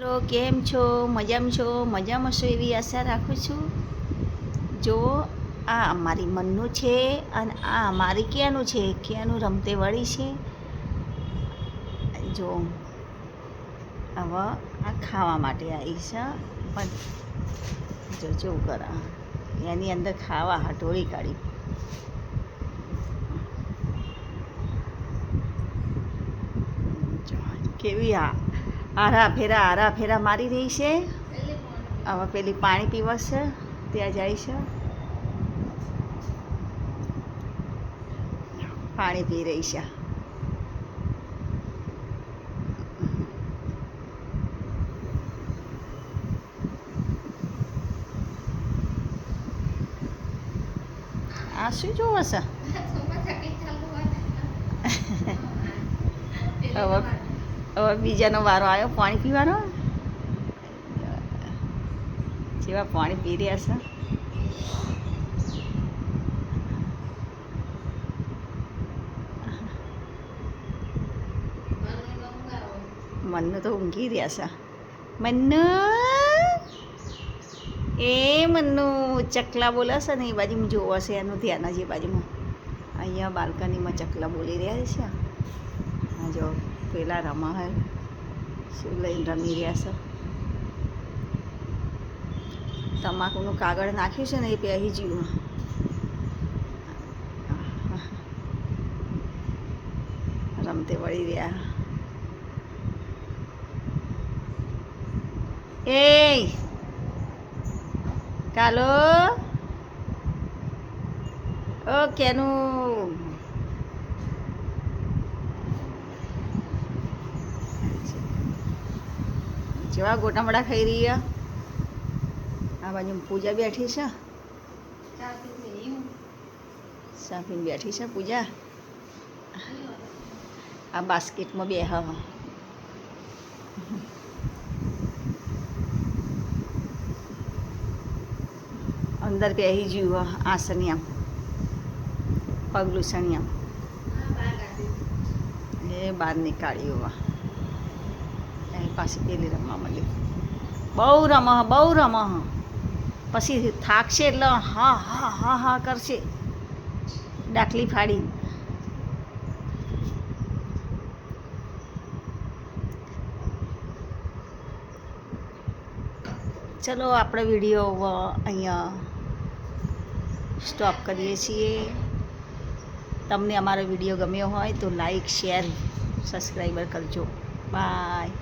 મિત્રો કેમ છો? મજામાં છો? મજામાં છો એવી આશા રાખું છું. જો આ અમારી મનનું છે અને આ અમારી ક્યાંનું છે, ક્યાંનું રમતે વળી છે. જો હવે આ ખાવા માટે આવી છે, પણ જો કેવું કરે એની અંદર ખાવા હટોળી કાઢી. કેવી આરા ફેરા મારી રહી છે. હવે પેલી પાણી પીવશે, ત્યાં જાય છે, પાણી પી રહી છે. આ શું જોવે છે? હવે બીજાનો વારો આવ્યો પાણી પીવાનો. જેવા પાણી પી રહ્યા છે. મન્નુ તો ઊંઘી રહ્યા છે. મન્નુ એ મન્નુ ચકલા બોલે છે ને એ બાજુમાં જોવે છે, એનું ધ્યાન જ એ બાજુમાં. અહીંયા બાલ્કનીમાં ચકલા બોલી રહ્યા છે. હા જો પેલા રમા હે, શું લઈને રમી રહ્યા છે. તમાકુનું કાગળ નાખ્યું છે ને એ પહેરી જ્યું. રમતે વળી રહ્યા. એ કાલો ઓ કેનું જેવા ગોટામડા ખાઈ રહી. આ બાજુ પૂજા બેઠી છે, ચા પીને બેઠી છે પૂજા. આ બાસ્કેટમાં બે અંદર પહેરી જ્યું આસનિયામ પગલું સણિયામ એ બહાર નીકાળ્યું. એની પાછી પેલી રમવા મળી. બહુ રમ પછી થાકશે એટલે હા હા હા હા કરશે, ડાકલી ફાડી. ચલો આપણે વિડીયો અહીંયા સ્ટોપ કરીએ છીએ. તમને અમારો વિડીયો ગમ્યો હોય તો લાઈક, શેર, સબસ્ક્રાઈબર કરજો. બાય.